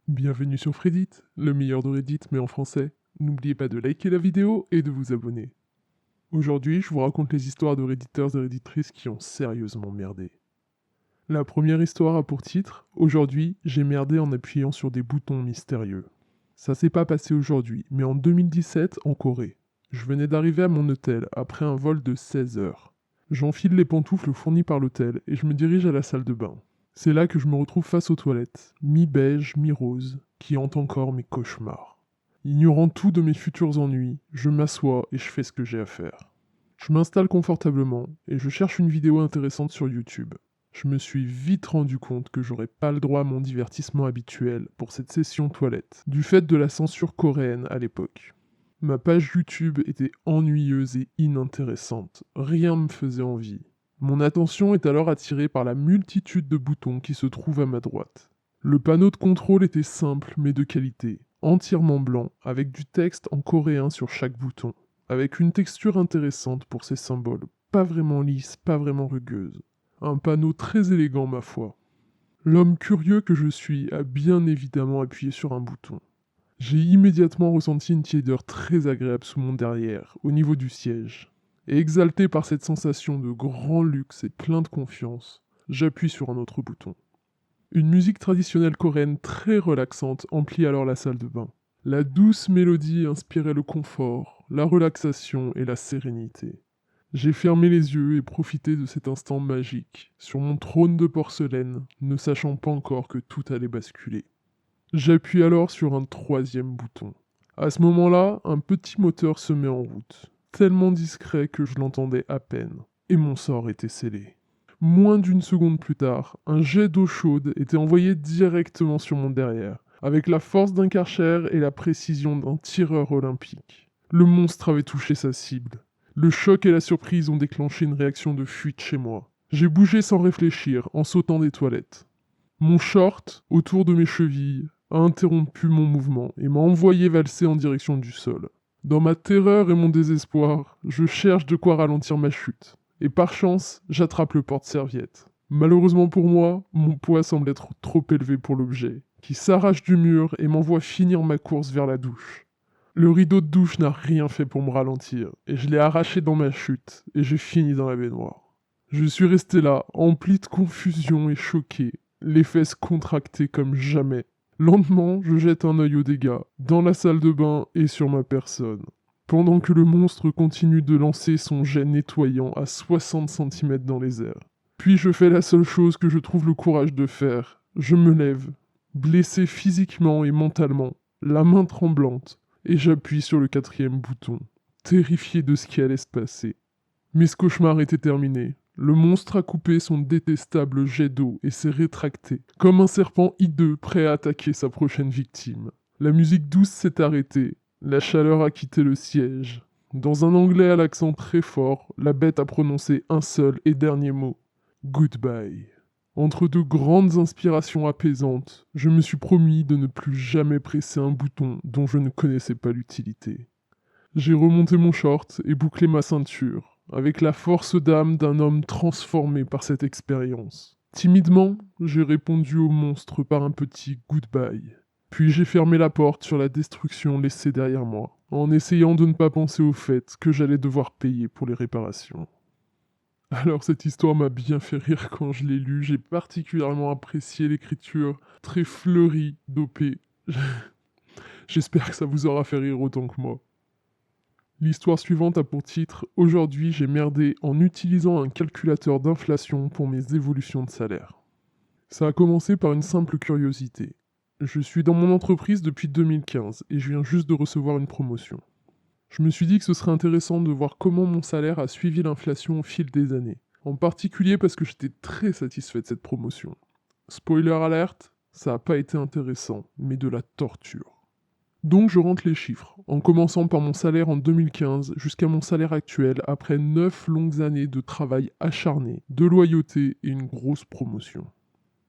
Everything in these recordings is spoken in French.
Bienvenue sur Reddit, le meilleur de Reddit mais en français. N'oubliez pas de liker la vidéo et de vous abonner. Aujourd'hui, je vous raconte les histoires de redditeurs et redditrices qui ont sérieusement merdé. La première histoire a pour titre « Aujourd'hui, j'ai merdé en appuyant sur des boutons mystérieux ». Ça s'est pas passé aujourd'hui, mais en 2017 en Corée. Je venais d'arriver à mon hôtel après un vol de 16 heures. J'enfile les pantoufles fournies par l'hôtel et je me dirige à la salle de bain. C'est là que je me retrouve face aux toilettes, mi-beige, mi-rose, qui hantent encore mes cauchemars. Ignorant tout de mes futurs ennuis, je m'assois et je fais ce que j'ai à faire. Je m'installe confortablement et je cherche une vidéo intéressante sur YouTube. Je me suis vite rendu compte que j'aurais pas le droit à mon divertissement habituel pour cette session toilette, du fait de la censure coréenne à l'époque. Ma page YouTube était ennuyeuse et inintéressante, rien me faisait envie. Mon attention est alors attirée par la multitude de boutons qui se trouvent à ma droite. Le panneau de contrôle était simple mais de qualité, entièrement blanc, avec du texte en coréen sur chaque bouton, avec une texture intéressante pour ces symboles, pas vraiment lisse, pas vraiment rugueuse. Un panneau très élégant ma foi. L'homme curieux que je suis a bien évidemment appuyé sur un bouton. J'ai immédiatement ressenti une tiédeur très agréable sous mon derrière, au niveau du siège. Et exalté par cette sensation de grand luxe et plein de confiance, j'appuie sur un autre bouton. Une musique traditionnelle coréenne très relaxante emplit alors la salle de bain. La douce mélodie inspirait le confort, la relaxation et la sérénité. J'ai fermé les yeux et profité de cet instant magique, sur mon trône de porcelaine, ne sachant pas encore que tout allait basculer. J'appuie alors sur un troisième bouton. À ce moment-là, un petit moteur se met en route, tellement discret que je l'entendais à peine, et mon sort était scellé. Moins d'une seconde plus tard, un jet d'eau chaude était envoyé directement sur mon derrière, avec la force d'un Karcher et la précision d'un tireur olympique. Le monstre avait touché sa cible. Le choc et la surprise ont déclenché une réaction de fuite chez moi. J'ai bougé sans réfléchir, en sautant des toilettes. Mon short, autour de mes chevilles, a interrompu mon mouvement et m'a envoyé valser en direction du sol. Dans ma terreur et mon désespoir, je cherche de quoi ralentir ma chute. Et par chance, j'attrape le porte-serviette. Malheureusement pour moi, mon poids semble être trop élevé pour l'objet, qui s'arrache du mur et m'envoie finir ma course vers la douche. Le rideau de douche n'a rien fait pour me ralentir, et je l'ai arraché dans ma chute, et j'ai fini dans la baignoire. Je suis resté là, empli de confusion et choqué, les fesses contractées comme jamais. Lentement, je jette un œil aux dégâts, dans la salle de bain et sur ma personne. Pendant que le monstre continue de lancer son jet nettoyant à 60 cm dans les airs. Puis je fais la seule chose que je trouve le courage de faire. Je me lève, blessé physiquement et mentalement, la main tremblante, et j'appuie sur le quatrième bouton, terrifié de ce qui allait se passer. Mais ce cauchemar était terminé. Le monstre a coupé son détestable jet d'eau et s'est rétracté, comme un serpent hideux prêt à attaquer sa prochaine victime. La musique douce s'est arrêtée, la chaleur a quitté le siège. Dans un anglais à l'accent très fort, la bête a prononcé un seul et dernier mot. Goodbye. Entre deux grandes inspirations apaisantes, je me suis promis de ne plus jamais presser un bouton dont je ne connaissais pas l'utilité. J'ai remonté mon short et bouclé ma ceinture, avec la force d'âme d'un homme transformé par cette expérience. Timidement, j'ai répondu au monstre par un petit goodbye. Puis j'ai fermé la porte sur la destruction laissée derrière moi, en essayant de ne pas penser au fait que j'allais devoir payer pour les réparations. Alors cette histoire m'a bien fait rire quand je l'ai lue, j'ai particulièrement apprécié l'écriture très fleurie d'OP. J'espère que ça vous aura fait rire autant que moi. L'histoire suivante a pour titre « Aujourd'hui, j'ai merdé en utilisant un calculateur d'inflation pour mes évolutions de salaire ». Ça a commencé par une simple curiosité. Je suis dans mon entreprise depuis 2015 et je viens juste de recevoir une promotion. Je me suis dit que ce serait intéressant de voir comment mon salaire a suivi l'inflation au fil des années. En particulier parce que j'étais très satisfait de cette promotion. Spoiler alert, ça n'a pas été intéressant, mais de la torture. Donc je rentre les chiffres, en commençant par mon salaire en 2015 jusqu'à mon salaire actuel après 9 longues années de travail acharné, de loyauté et une grosse promotion.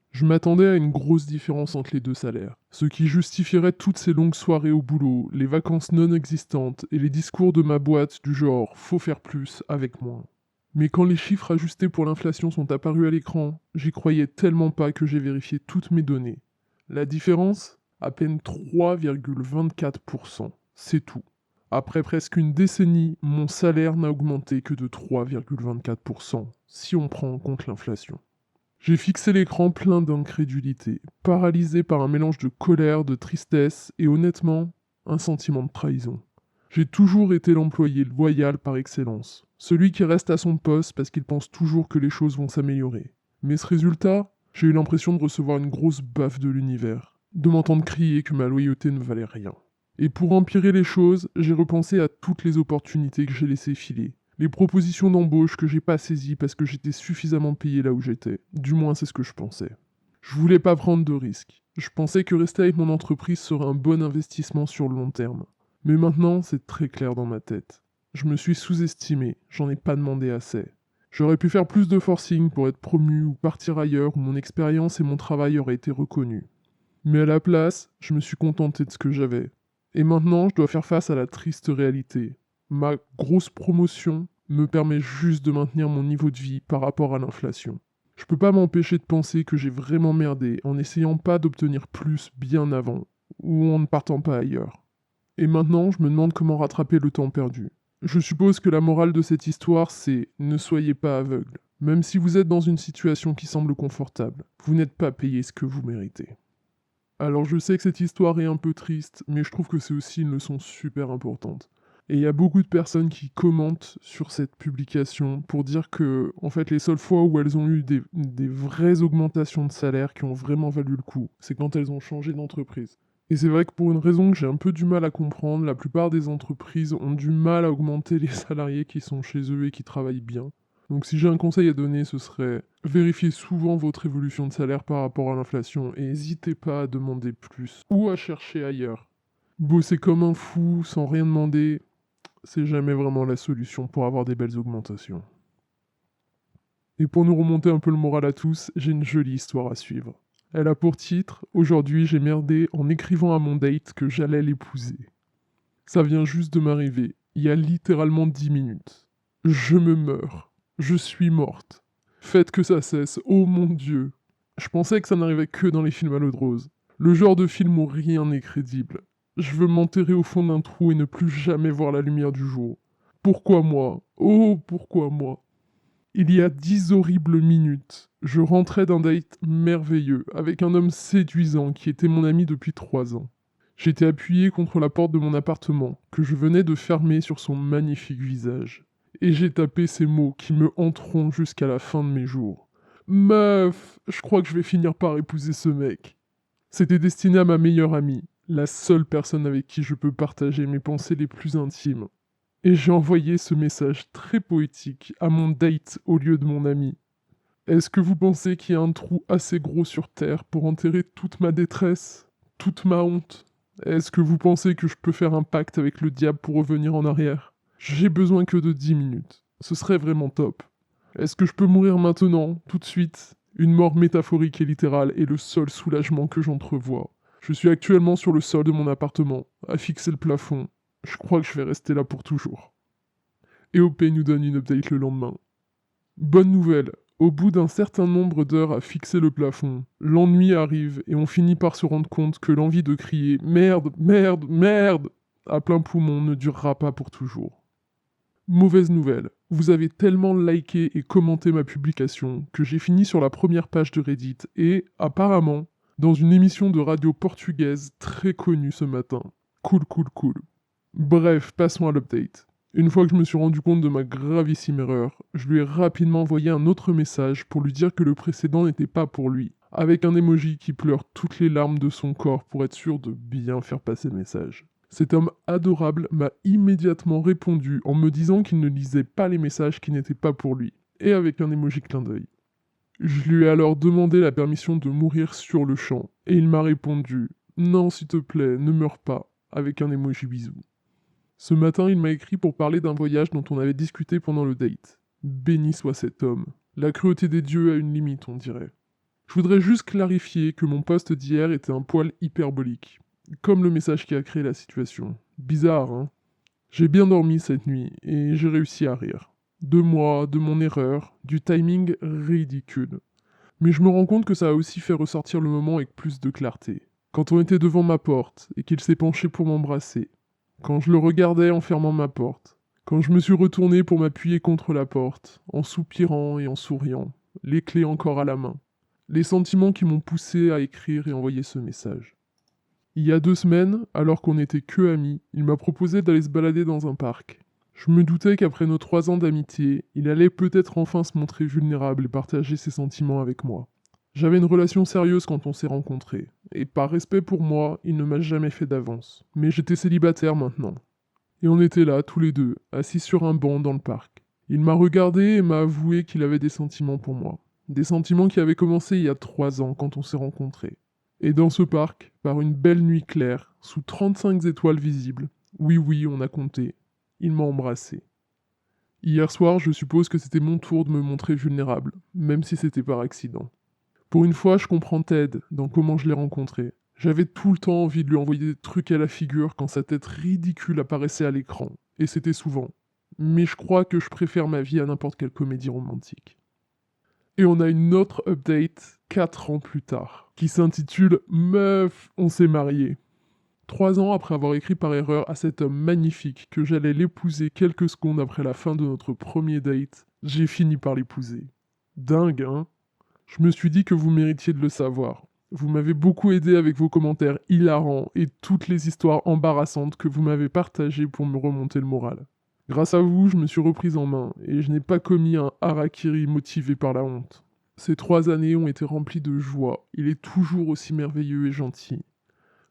Je m'attendais à une grosse différence entre les deux salaires, ce qui justifierait toutes ces longues soirées au boulot, les vacances non existantes et les discours de ma boîte du genre « faut faire plus avec moins ». Mais quand les chiffres ajustés pour l'inflation sont apparus à l'écran, j'y croyais tellement pas que j'ai vérifié toutes mes données. La différence ? À peine 3,24%. C'est tout. Après presque une décennie, mon salaire n'a augmenté que de 3,24%, si on prend en compte l'inflation. J'ai fixé l'écran plein d'incrédulité, paralysé par un mélange de colère, de tristesse et honnêtement, un sentiment de trahison. J'ai toujours été l'employé loyal par excellence, celui qui reste à son poste parce qu'il pense toujours que les choses vont s'améliorer. Mais ce résultat, j'ai eu l'impression de recevoir une grosse baffe de l'univers, de m'entendre crier que ma loyauté ne valait rien. Et pour empirer les choses, j'ai repensé à toutes les opportunités que j'ai laissées filer, les propositions d'embauche que j'ai pas saisies parce que j'étais suffisamment payé là où j'étais. Du moins, c'est ce que je pensais. Je voulais pas prendre de risques. Je pensais que rester avec mon entreprise serait un bon investissement sur le long terme. Mais maintenant, c'est très clair dans ma tête. Je me suis sous-estimé, j'en ai pas demandé assez. J'aurais pu faire plus de forcing pour être promu ou partir ailleurs où mon expérience et mon travail auraient été reconnus. Mais à la place, je me suis contenté de ce que j'avais. Et maintenant, je dois faire face à la triste réalité. Ma grosse promotion me permet juste de maintenir mon niveau de vie par rapport à l'inflation. Je peux pas m'empêcher de penser que j'ai vraiment merdé en n'essayant pas d'obtenir plus bien avant, ou en ne partant pas ailleurs. Et maintenant, je me demande comment rattraper le temps perdu. Je suppose que la morale de cette histoire, c'est ne soyez pas aveugle. Même si vous êtes dans une situation qui semble confortable, vous n'êtes pas payé ce que vous méritez. Alors je sais que cette histoire est un peu triste, mais je trouve que c'est aussi une leçon super importante. Et il y a beaucoup de personnes qui commentent sur cette publication pour dire que, en fait, les seules fois où elles ont eu des vraies augmentations de salaire qui ont vraiment valu le coup, c'est quand elles ont changé d'entreprise. Et c'est vrai que pour une raison que j'ai un peu du mal à comprendre, la plupart des entreprises ont du mal à augmenter les salariés qui sont chez eux et qui travaillent bien. Donc si j'ai un conseil à donner, ce serait vérifiez souvent votre évolution de salaire par rapport à l'inflation et n'hésitez pas à demander plus ou à chercher ailleurs. Bosser comme un fou sans rien demander, c'est jamais vraiment la solution pour avoir des belles augmentations. Et pour nous remonter un peu le moral à tous, j'ai une jolie histoire à suivre. Elle a pour titre « Aujourd'hui j'ai merdé en écrivant à mon date que j'allais l'épouser ». Ça vient juste de m'arriver, il y a littéralement 10 minutes. Je me meurs. Je suis morte. Faites que ça cesse, oh mon Dieu. Je pensais que ça n'arrivait que dans les films à l'eau de rose. Le genre de film où rien n'est crédible. Je veux m'enterrer au fond d'un trou et ne plus jamais voir la lumière du jour. Pourquoi moi? Oh, pourquoi moi? Il y a 10 horribles minutes, je rentrais d'un date merveilleux avec un homme séduisant qui était mon ami depuis 3 ans. J'étais appuyé contre la porte de mon appartement, que je venais de fermer sur son magnifique visage. Et j'ai tapé ces mots qui me hanteront jusqu'à la fin de mes jours. Meuf, je crois que je vais finir par épouser ce mec. C'était destiné à ma meilleure amie, la seule personne avec qui je peux partager mes pensées les plus intimes. Et j'ai envoyé ce message très poétique à mon date au lieu de mon ami. Est-ce que vous pensez qu'il y a un trou assez gros sur Terre pour enterrer toute ma détresse, toute ma honte? Est-ce que vous pensez que je peux faire un pacte avec le diable pour revenir en arrière? J'ai besoin que de 10 minutes. Ce serait vraiment top. Est-ce que je peux mourir maintenant, tout de suite? Une mort métaphorique et littérale est le seul soulagement que j'entrevois. Je suis actuellement sur le sol de mon appartement, à fixer le plafond. Je crois que je vais rester là pour toujours. EOP nous donne une update le lendemain. Bonne nouvelle, au bout d'un certain nombre d'heures à fixer le plafond, l'ennui arrive et on finit par se rendre compte que l'envie de crier merde, merde, merde à plein poumon ne durera pas pour toujours. Mauvaise nouvelle, vous avez tellement liké et commenté ma publication que j'ai fini sur la première page de Reddit et, apparemment, dans une émission de radio portugaise très connue ce matin. Cool, cool, cool. Bref, passons à l'update. Une fois que je me suis rendu compte de ma gravissime erreur, je lui ai rapidement envoyé un autre message pour lui dire que le précédent n'était pas pour lui, avec un emoji qui pleure toutes les larmes de son corps pour être sûr de bien faire passer le message. Cet homme adorable m'a immédiatement répondu en me disant qu'il ne lisait pas les messages qui n'étaient pas pour lui, et avec un emoji clin d'œil. Je lui ai alors demandé la permission de mourir sur le champ, et il m'a répondu « Non, s'il te plaît, ne meurs pas », avec un emoji bisou. Ce matin, il m'a écrit pour parler d'un voyage dont on avait discuté pendant le date. Béni soit cet homme. La cruauté des dieux a une limite, on dirait. Je voudrais juste clarifier que mon post d'hier était un poil hyperbolique. Comme le message qui a créé la situation. Bizarre, hein? J'ai bien dormi cette nuit, et j'ai réussi à rire. De moi, de mon erreur, du timing ridicule. Mais je me rends compte que ça a aussi fait ressortir le moment avec plus de clarté. Quand on était devant ma porte et qu'il s'est penché pour m'embrasser. Quand je le regardais en fermant ma porte. Quand je me suis retourné pour m'appuyer contre la porte, en soupirant et en souriant, les clés encore à la main. Les sentiments qui m'ont poussé à écrire et envoyer ce message. Il y a 2 semaines, alors qu'on n'était que amis, il m'a proposé d'aller se balader dans un parc. Je me doutais qu'après nos 3 ans d'amitié, il allait peut-être enfin se montrer vulnérable et partager ses sentiments avec moi. J'avais une relation sérieuse quand on s'est rencontrés, et par respect pour moi, il ne m'a jamais fait d'avance. Mais j'étais célibataire maintenant. Et on était là, tous les deux, assis sur un banc dans le parc. Il m'a regardé et m'a avoué qu'il avait des sentiments pour moi. Des sentiments qui avaient commencé il y a 3 ans quand on s'est rencontrés. Et dans ce parc, par une belle nuit claire, sous 35 étoiles visibles, oui, on a compté, il m'a embrassé. Hier soir, je suppose que c'était mon tour de me montrer vulnérable, même si c'était par accident. Pour une fois, je comprends Ted dans comment je l'ai rencontré. J'avais tout le temps envie de lui envoyer des trucs à la figure quand sa tête ridicule apparaissait à l'écran, et c'était souvent. Mais je crois que je préfère ma vie à n'importe quelle comédie romantique. Et on a une autre update 4 ans plus tard, qui s'intitule « Meuf, on s'est mariés ». 3 ans après avoir écrit par erreur à cet homme magnifique que j'allais l'épouser quelques secondes après la fin de notre premier date, j'ai fini par l'épouser. Dingue, hein? Je me suis dit que vous méritiez de le savoir. Vous m'avez beaucoup aidé avec vos commentaires hilarants et toutes les histoires embarrassantes que vous m'avez partagées pour me remonter le moral. Grâce à vous, je me suis reprise en main et je n'ai pas commis un harakiri motivé par la honte. Ces 3 années ont été remplies de joie. Il est toujours aussi merveilleux et gentil.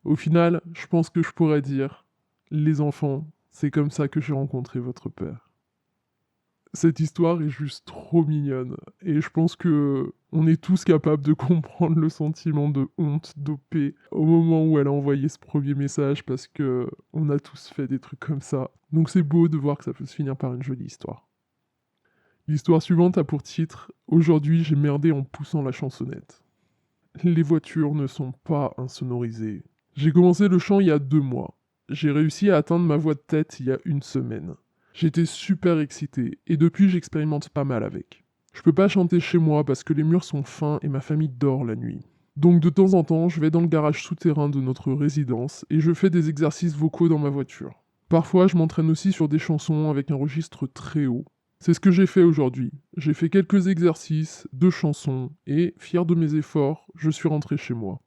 Au final, je pense que je pourrais dire « Les enfants, c'est comme ça que j'ai rencontré votre père ». Cette histoire est juste trop mignonne et je pense que on est tous capables de comprendre le sentiment de honte d'OP au moment où elle a envoyé ce premier message parce que on a tous fait des trucs comme ça. Donc c'est beau de voir que ça peut se finir par une jolie histoire. L'histoire suivante a pour titre « Aujourd'hui j'ai merdé en poussant la chansonnette ». Les voitures ne sont pas insonorisées. J'ai commencé le chant il y a 2 mois. J'ai réussi à atteindre ma voix de tête il y a 1 semaine. J'étais super excité, et depuis j'expérimente pas mal avec. Je peux pas chanter chez moi parce que les murs sont fins et ma famille dort la nuit. Donc de temps en temps, je vais dans le garage souterrain de notre résidence et je fais des exercices vocaux dans ma voiture. Parfois, je m'entraîne aussi sur des chansons avec un registre très haut. C'est ce que j'ai fait aujourd'hui. J'ai fait quelques exercices, 2 chansons, et, fier de mes efforts, je suis rentré chez moi.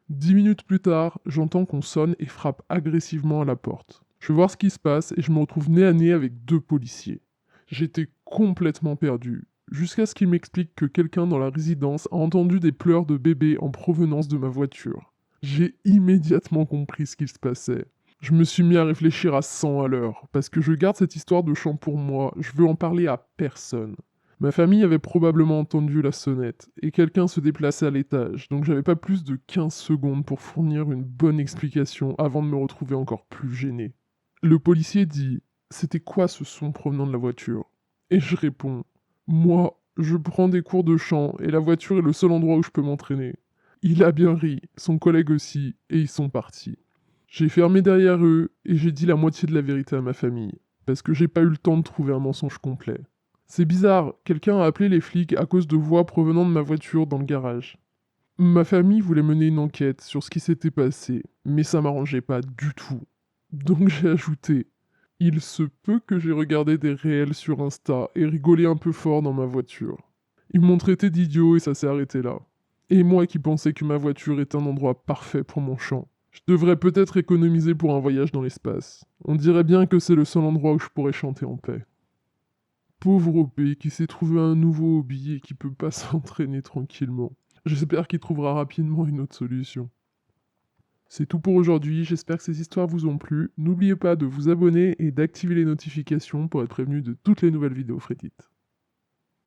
10 minutes plus tard, j'entends qu'on sonne et frappe agressivement à la porte. Je vais voir ce qui se passe et je me retrouve nez à nez avec 2 policiers. J'étais complètement perdu, jusqu'à ce qu'ils m'expliquent que quelqu'un dans la résidence a entendu des pleurs de bébé en provenance de ma voiture. J'ai immédiatement compris ce qu'il se passait. Je me suis mis à réfléchir à 100 à l'heure, parce que je garde cette histoire de chant pour moi, je veux en parler à personne. Ma famille avait probablement entendu la sonnette, et quelqu'un se déplaçait à l'étage, donc j'avais pas plus de 15 secondes pour fournir une bonne explication avant de me retrouver encore plus gêné. Le policier dit « C'était quoi ce son provenant de la voiture ?» Et je réponds « Moi, je prends des cours de chant, et la voiture est le seul endroit où je peux m'entraîner. » Il a bien ri, son collègue aussi, et ils sont partis. J'ai fermé derrière eux, et j'ai dit la moitié de la vérité à ma famille, parce que j'ai pas eu le temps de trouver un mensonge complet. C'est bizarre, quelqu'un a appelé les flics à cause de voix provenant de ma voiture dans le garage. Ma famille voulait mener une enquête sur ce qui s'était passé, mais ça m'arrangeait pas du tout. Donc j'ai ajouté « Il se peut que j'ai regardé des réels sur Insta et rigolé un peu fort dans ma voiture. Ils m'ont traité d'idiot et ça s'est arrêté là. Et moi qui pensais que ma voiture était un endroit parfait pour mon chant. Je devrais peut-être économiser pour un voyage dans l'espace. On dirait bien que c'est le seul endroit où je pourrais chanter en paix. » Pauvre OP qui s'est trouvé un nouveau hobby et qui peut pas s'entraîner tranquillement. J'espère qu'il trouvera rapidement une autre solution. C'est tout pour aujourd'hui, j'espère que ces histoires vous ont plu. N'oubliez pas de vous abonner et d'activer les notifications pour être prévenu de toutes les nouvelles vidéos Fredit.